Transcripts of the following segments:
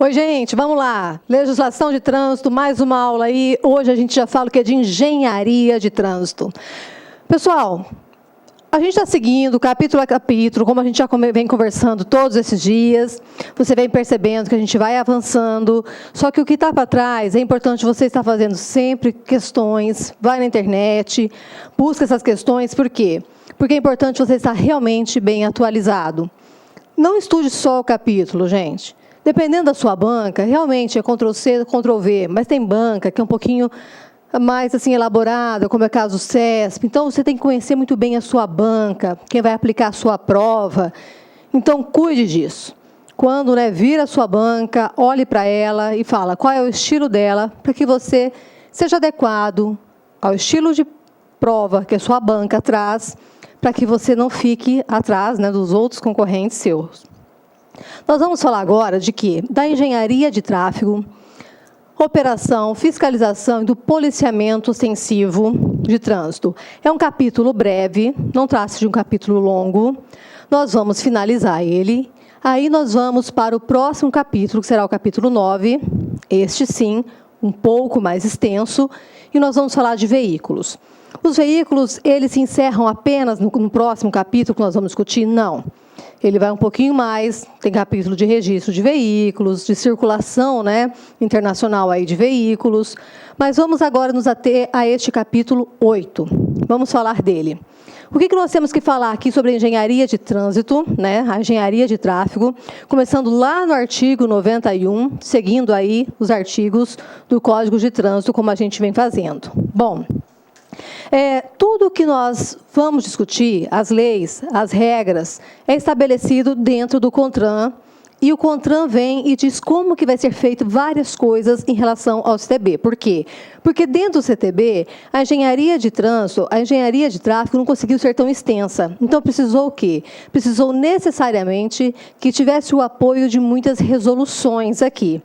Oi, gente, vamos lá. Legislação de trânsito, mais uma aula aí. Hoje a gente já fala que é de engenharia de trânsito. Pessoal, a gente está seguindo capítulo a capítulo, como a gente já vem conversando todos esses dias. Você vem percebendo que a gente vai avançando. Só que o que está para trás, é importante você estar fazendo sempre questões, vai na internet, busca essas questões. Por quê? Porque é importante você estar realmente bem atualizado. Não estude só o capítulo, gente. Dependendo da sua banca, realmente é Ctrl+C, Ctrl+V, mas tem banca que é um pouquinho mais assim elaborada, como é o caso do CESP. Então, você tem que conhecer muito bem a sua banca, quem vai aplicar a sua prova. Então, cuide disso. Quando vir a sua banca, olhe para ela e fala qual é o estilo dela, para que você seja adequado ao estilo de prova que a sua banca traz, para que você não fique atrás dos outros concorrentes seus. Nós vamos falar agora de quê? Da engenharia de tráfego, operação, fiscalização e do policiamento ostensivo de trânsito. É um capítulo breve, não trata-se de um capítulo longo. Nós vamos finalizar ele. Aí nós vamos para o próximo capítulo, que será o capítulo 9. Este sim, um pouco mais extenso. E nós vamos falar de veículos. Os veículos, eles se encerram apenas no próximo capítulo que nós vamos discutir? Não. Ele vai um pouquinho mais, tem capítulo de registro de veículos, de circulação internacional aí de veículos. Mas vamos agora nos ater a este capítulo 8. Vamos falar dele. O que nós temos que falar aqui sobre a engenharia de trânsito, a engenharia de tráfego, começando lá no artigo 91, seguindo aí os artigos do Código de Trânsito, como a gente vem fazendo. Bom, tudo que nós vamos discutir, as leis, as regras, é estabelecido dentro do CONTRAN, e o CONTRAN vem e diz como que vai ser feito várias coisas em relação ao CTB. Por quê? Porque dentro do CTB, a engenharia de trânsito, a engenharia de tráfego não conseguiu ser tão extensa. Então, precisou o quê? Precisou necessariamente que tivesse o apoio de muitas resoluções aqui.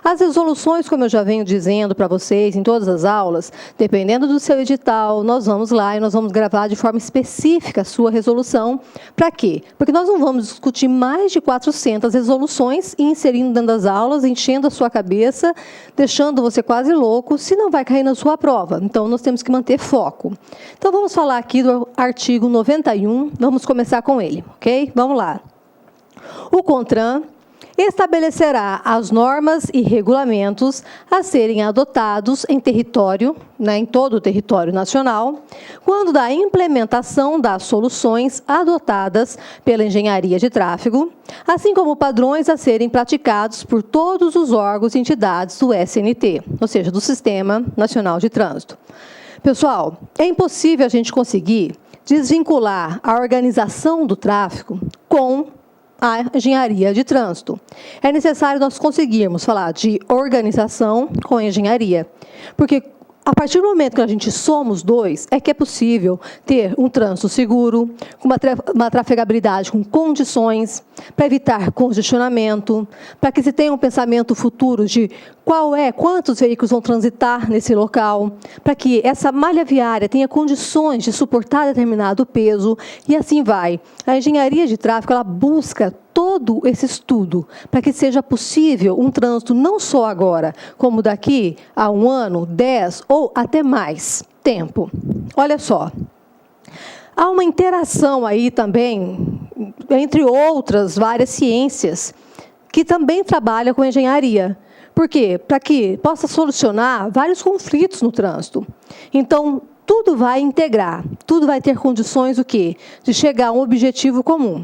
As resoluções, como eu já venho dizendo para vocês em todas as aulas, dependendo do seu edital, nós vamos lá e nós vamos gravar de forma específica a sua resolução. Para quê? Porque nós não vamos discutir mais de 400 resoluções e inserindo dentro das aulas, enchendo a sua cabeça, deixando você quase louco, se não vai cair na sua prova. Então, nós temos que manter foco. Então, vamos falar aqui do artigo 91, vamos começar com ele, ok? Vamos lá. O CONTRAN estabelecerá as normas e regulamentos a serem adotados em território, em todo o território nacional, quando da implementação das soluções adotadas pela engenharia de tráfego, assim como padrões a serem praticados por todos os órgãos e entidades do SNT, ou seja, do Sistema Nacional de Trânsito. Pessoal, é impossível a gente conseguir desvincular a organização do tráfego com a engenharia de trânsito. É necessário nós conseguirmos falar de organização com engenharia, porque a partir do momento que a gente soma os dois, é que é possível ter um trânsito seguro, com uma trafegabilidade com condições, para evitar congestionamento, para que se tenha um pensamento futuro de quantos veículos vão transitar nesse local, para que essa malha viária tenha condições de suportar determinado peso, e assim vai. A engenharia de tráfego, ela busca todo esse estudo, para que seja possível um trânsito não só agora, como daqui a 1 ano, 10 ou até mais tempo. Olha só, há uma interação aí também, entre outras várias ciências, que também trabalham com engenharia. Por quê? Para que possa solucionar vários conflitos no trânsito. Então, tudo vai integrar, tudo vai ter condições o quê? De chegar a um objetivo comum.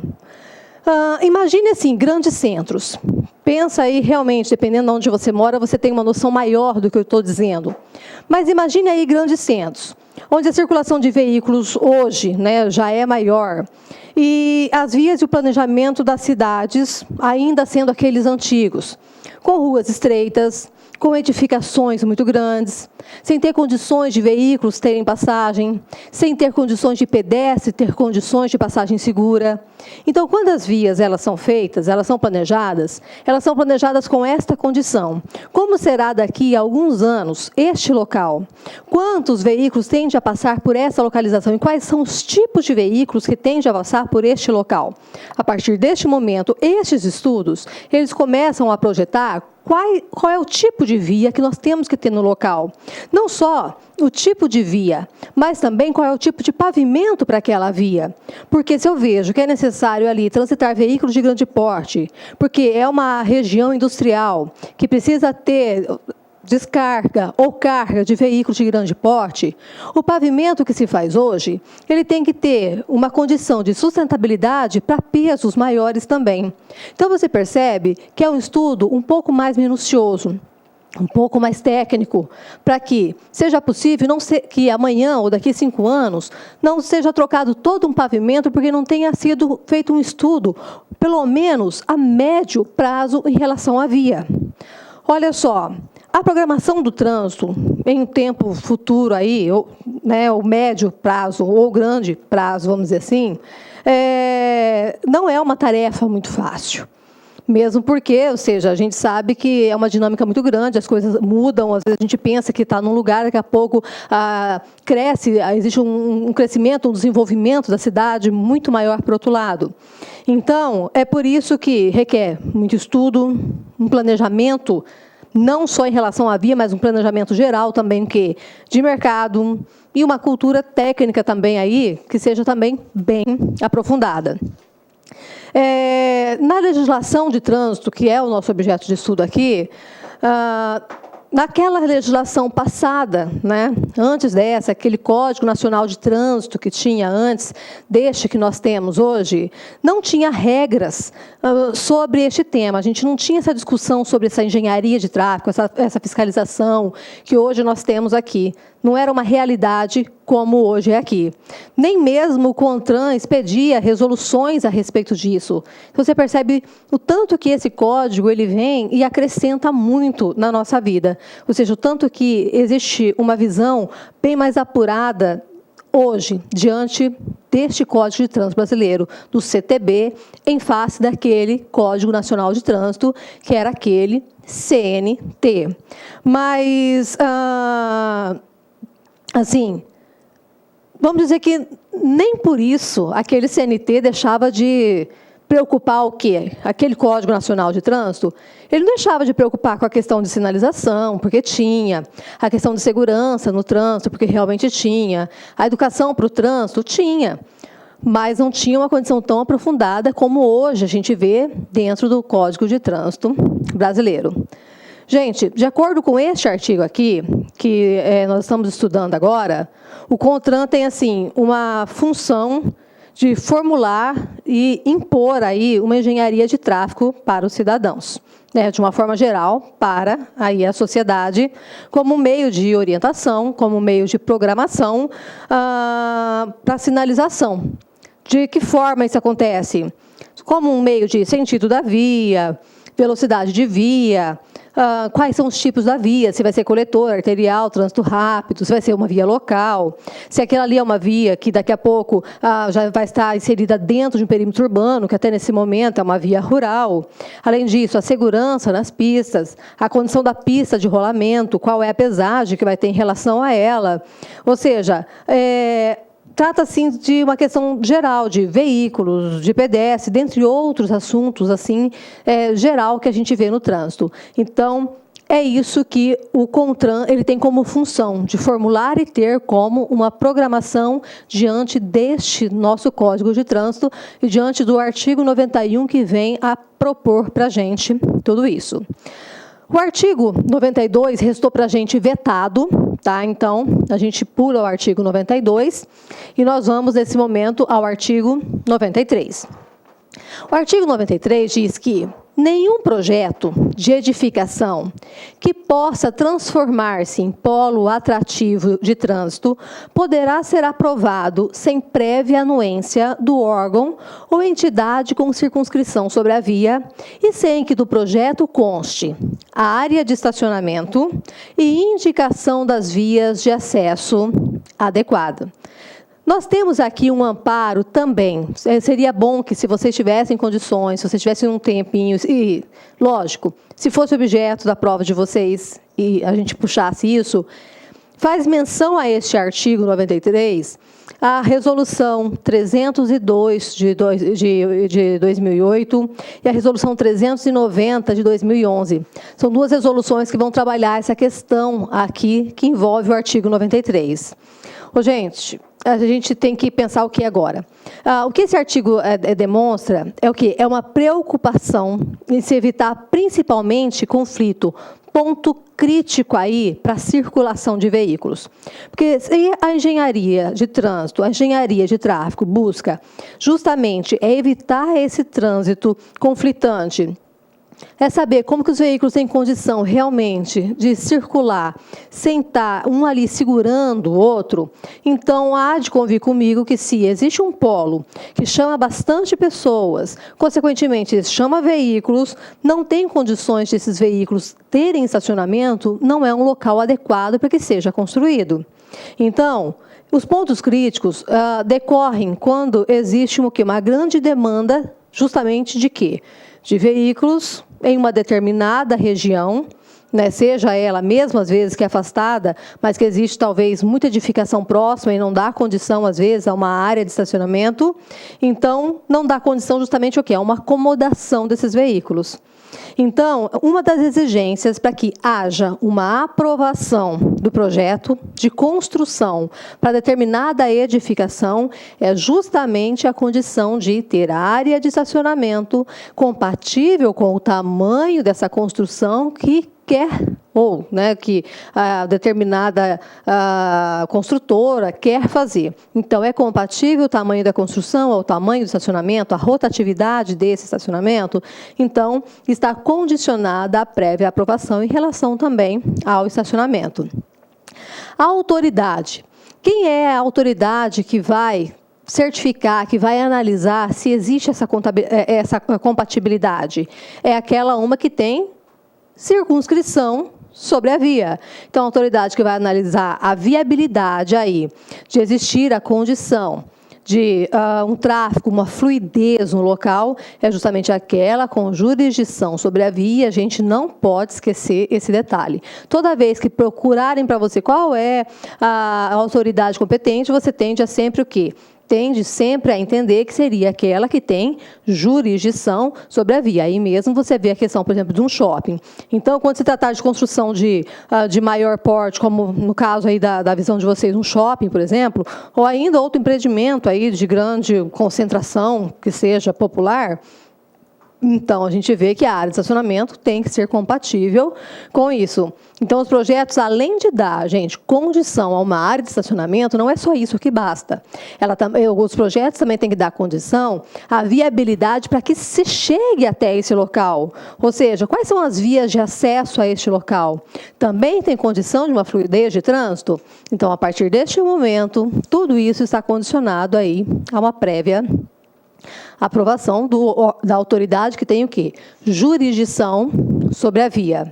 Imagine assim, grandes centros. Pensa aí realmente, dependendo de onde você mora, você tem uma noção maior do que eu estou dizendo. Mas imagine aí grandes centros, onde a circulação de veículos hoje já é maior. E as vias e o planejamento das cidades ainda sendo aqueles antigos, com ruas estreitas, com edificações muito grandes, sem ter condições de veículos terem passagem, sem ter condições de pedestre ter condições de passagem segura. Então, quando as vias elas são feitas, elas são planejadas com esta condição. Como será daqui a alguns anos este local? Quantos veículos tendem a passar por essa localização e quais são os tipos de veículos que tendem a passar por este local? A partir deste momento, estes estudos, eles começam a projetar qual é o tipo de via que nós temos que ter no local. Não só o tipo de via, mas também qual é o tipo de pavimento para aquela via. Porque se eu vejo que é necessário ali transitar veículos de grande porte, porque é uma região industrial que precisa ter descarga ou carga de veículos de grande porte, o pavimento que se faz hoje, ele tem que ter uma condição de sustentabilidade para pesos maiores também. Então, você percebe que é um estudo um pouco mais minucioso, um pouco mais técnico, para que seja possível que amanhã ou daqui a 5 anos não seja trocado todo um pavimento porque não tenha sido feito um estudo, pelo menos a médio prazo em relação à via. Olha só, a programação do trânsito, em um tempo futuro aí, o médio prazo ou grande prazo, vamos dizer assim, não é uma tarefa muito fácil. Mesmo porque, ou seja, a gente sabe que é uma dinâmica muito grande, as coisas mudam, às vezes a gente pensa que está num lugar, daqui a pouco cresce, existe um crescimento, um desenvolvimento da cidade muito maior para o outro lado. Então, é por isso que requer muito estudo, um planejamento, não só em relação à via, mas um planejamento geral também de mercado e uma cultura técnica também aí, que seja também bem aprofundada. Na legislação de trânsito, que é o nosso objeto de estudo aqui, naquela legislação passada, antes dessa, aquele Código Nacional de Trânsito que tinha antes deste que nós temos hoje, não tinha regras sobre este tema. A gente não tinha essa discussão sobre essa engenharia de tráfego, essa fiscalização que hoje nós temos aqui. Não era uma realidade como hoje é aqui. Nem mesmo o CONTRAN expedia resoluções a respeito disso. Você percebe o tanto que esse código ele vem e acrescenta muito na nossa vida. Ou seja, o tanto que existe uma visão bem mais apurada hoje, diante deste Código de Trânsito Brasileiro, do CTB, em face daquele Código Nacional de Trânsito, que era aquele CNT. Mas, assim, vamos dizer que nem por isso aquele CNT deixava de preocupar o quê? Aquele Código Nacional de Trânsito, ele não deixava de preocupar com a questão de sinalização, porque tinha, a questão de segurança no trânsito, porque realmente tinha, a educação para o trânsito, tinha, mas não tinha uma condição tão aprofundada como hoje a gente vê dentro do Código de Trânsito Brasileiro. Gente, de acordo com este artigo aqui, que nós estamos estudando agora, o CONTRAN tem assim, uma função de formular e impor aí uma engenharia de tráfego para os cidadãos, de uma forma geral, para aí a sociedade, como meio de orientação, como meio de programação para sinalização. De que forma isso acontece? Como um meio de sentido da via, velocidade de via, quais são os tipos da via, se vai ser coletor, arterial, trânsito rápido, se vai ser uma via local, se aquela ali é uma via que daqui a pouco já vai estar inserida dentro de um perímetro urbano, que até nesse momento é uma via rural. Além disso, a segurança nas pistas, a condição da pista de rolamento, qual é a pesagem que vai ter em relação a ela. Ou seja, trata-se de uma questão geral de veículos, de pedestre, dentre outros assuntos assim, geral que a gente vê no trânsito. Então, é isso que o CONTRAN ele tem como função, de formular e ter como uma programação diante deste nosso Código de Trânsito e diante do artigo 91 que vem a propor para a gente tudo isso. O artigo 92 restou para a gente vetado, tá? Então, a gente pula o artigo 92 e nós vamos, nesse momento, ao artigo 93. O artigo 93 diz que nenhum projeto de edificação que possa transformar-se em polo atrativo de trânsito poderá ser aprovado sem prévia anuência do órgão ou entidade com circunscrição sobre a via e sem que do projeto conste a área de estacionamento e indicação das vias de acesso adequada. Nós temos aqui um amparo também. Seria bom que, se vocês tivessem condições, se vocês tivessem um tempinho, e, lógico, se fosse objeto da prova de vocês e a gente puxasse isso, faz menção a este artigo 93, a Resolução 302 de 2008 e a Resolução 390 de 2011. São duas resoluções que vão trabalhar essa questão aqui, que envolve o artigo 93. Ô, gente, a gente tem que pensar o que agora? O que esse artigo demonstra é o quê? É uma preocupação em se evitar principalmente conflito, ponto crítico aí para a circulação de veículos. Porque se a engenharia de trânsito, a engenharia de tráfego busca justamente evitar esse trânsito conflitante, é saber como que os veículos têm condição realmente de circular sem estar um ali segurando o outro, então há de convir comigo que se existe um polo que chama bastante pessoas, consequentemente chama veículos, não tem condições desses veículos terem estacionamento, não é um local adequado para que seja construído. Então, os pontos críticos decorrem quando existe uma grande demanda justamente de quê? De veículos em uma determinada região, né, seja ela mesmo às vezes que é afastada, mas que existe talvez muita edificação próxima e não dá condição às vezes a uma área de estacionamento, então não dá condição justamente o quê? A uma acomodação desses veículos. Então, uma das exigências para que haja uma aprovação do projeto de construção para determinada edificação é justamente a condição de ter área de estacionamento compatível com o tamanho dessa construção que quer, ou que a determinada construtora quer fazer. Então, é compatível o tamanho da construção ao tamanho do estacionamento, a rotatividade desse estacionamento, então, está condicionada à prévia aprovação em relação também ao estacionamento. A autoridade. Quem é a autoridade que vai certificar, que vai analisar se existe essa compatibilidade? É aquela uma que tem circunscrição sobre a via. Então, a autoridade que vai analisar a viabilidade aí de existir a condição de um tráfego, uma fluidez no local, é justamente aquela com jurisdição sobre a via. A gente não pode esquecer esse detalhe. Toda vez que procurarem para você qual é a autoridade competente, você tende a sempre o quê? Tende sempre a entender que seria aquela que tem jurisdição sobre a via. Aí mesmo você vê a questão, por exemplo, de um shopping. Então, quando se tratar de construção de maior porte, como no caso aí da visão de vocês, um shopping, por exemplo, ou ainda outro empreendimento aí de grande concentração, que seja popular, então, a gente vê que a área de estacionamento tem que ser compatível com isso. Então, os projetos, além de dar, gente, condição a uma área de estacionamento, não é só isso que basta. Os projetos também têm que dar condição à viabilidade para que se chegue até esse local. Ou seja, quais são as vias de acesso a este local? Também tem condição de uma fluidez de trânsito? Então, a partir deste momento, tudo isso está condicionado aí a uma prévia aprovação da autoridade que tem o quê? Jurisdição sobre a via.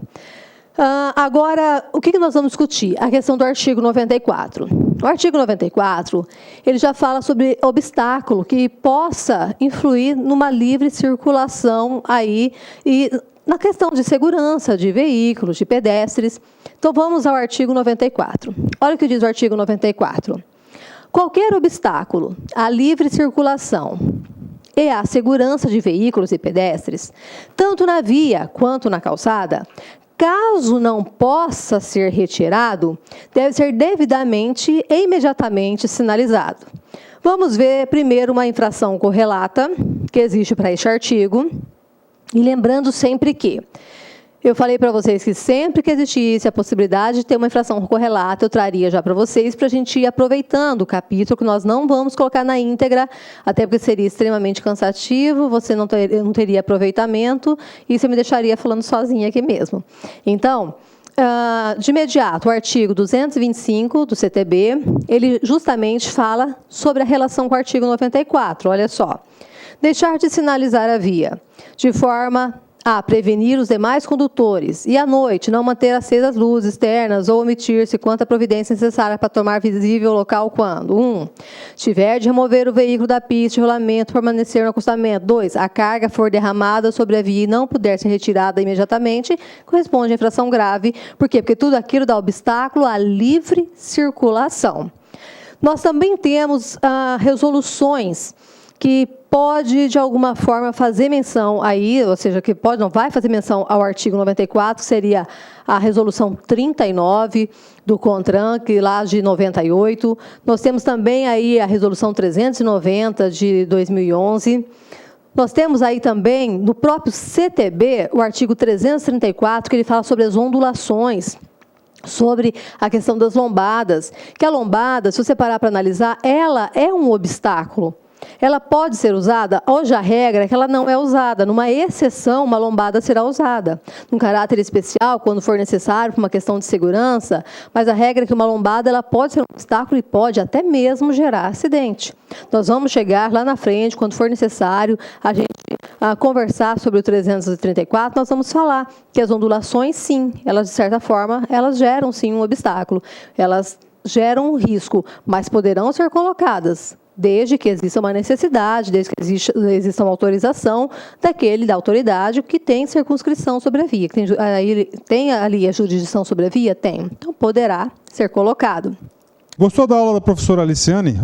Agora, o que nós vamos discutir? A questão do artigo 94. O artigo 94, ele já fala sobre obstáculo que possa influir numa livre circulação aí e na questão de segurança de veículos, de pedestres. Então, vamos ao artigo 94. Olha o que diz o artigo 94. Qualquer obstáculo à livre circulação e à segurança de veículos e pedestres, tanto na via quanto na calçada, caso não possa ser retirado, deve ser devidamente e imediatamente sinalizado. Vamos ver primeiro uma infração correlata que existe para este artigo, e lembrando sempre que Eu falei para vocês que sempre que existisse a possibilidade de ter uma infração correlata, eu traria já para vocês, para a gente ir aproveitando o capítulo, que nós não vamos colocar na íntegra, até porque seria extremamente cansativo, você não teria aproveitamento, e você me deixaria falando sozinha aqui mesmo. Então, de imediato, o artigo 225 do CTB, ele justamente fala sobre a relação com o artigo 94, olha só. Deixar de sinalizar a via, de forma a prevenir os demais condutores e, à noite, não manter acesas as luzes externas ou omitir-se quanto à providência necessária para tornar visível o local quando 1. Tiver de remover o veículo da pista, rolamento, permanecer no acostamento. 2. A carga for derramada sobre a via e não puder ser retirada imediatamente, corresponde a infração grave. Por quê? Porque tudo aquilo dá obstáculo à livre circulação. Nós também temos resoluções que pode, de alguma forma, fazer menção aí, ou seja, que pode, não vai fazer menção ao artigo 94, que seria a resolução 39 do CONTRAN, que lá de 98. Nós temos também aí a resolução 390 de 2011. Nós temos aí também, no próprio CTB, o artigo 334, que ele fala sobre as ondulações, sobre a questão das lombadas, que a lombada, se você parar para analisar, ela é um obstáculo. Ela pode ser usada, hoje a regra é que ela não é usada. Numa exceção, uma lombada será usada. Num caráter especial, quando for necessário, por uma questão de segurança, mas a regra é que uma lombada ela pode ser um obstáculo e pode até mesmo gerar acidente. Nós vamos chegar lá na frente, quando for necessário, a gente conversar sobre o 334, nós vamos falar que as ondulações, sim, elas de certa forma, elas geram sim um obstáculo. Elas geram um risco, mas poderão ser colocadas desde que exista uma necessidade, desde que exista uma autorização da autoridade que tem circunscrição sobre a via. Tem ali a jurisdição sobre a via? Tem. Então, poderá ser colocado. Gostou da aula da professora Aliciane?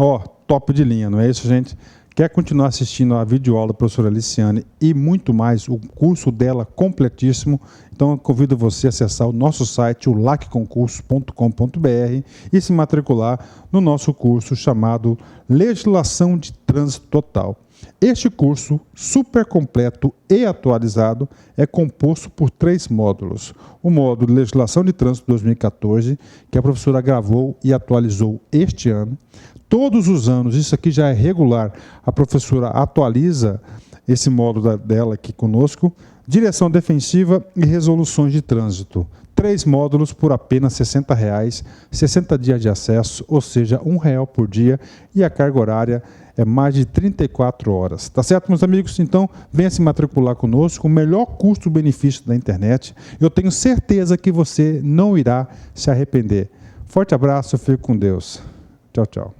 Top de linha, não é isso, gente? Quer continuar assistindo a videoaula da professora Aliciane e muito mais, o curso dela completíssimo, então eu convido você a acessar o nosso site, o lacconcursos.com.br e se matricular no nosso curso chamado Legislação de Trânsito Total. Este curso, super completo e atualizado, é composto por 3 módulos. O módulo de Legislação de Trânsito 2014, que a professora gravou e atualizou este ano. Todos os anos, isso aqui já é regular, a professora atualiza esse módulo dela aqui conosco. Direção defensiva e resoluções de trânsito. 3 módulos por apenas R$ 60,00, 60 dias de acesso, ou seja, R$ 1,00 por dia, e a carga horária é mais de 34 horas. Tá certo, meus amigos? Então, venha se matricular conosco, o melhor custo-benefício da internet. Eu tenho certeza que você não irá se arrepender. Forte abraço, fique com Deus. Tchau, tchau.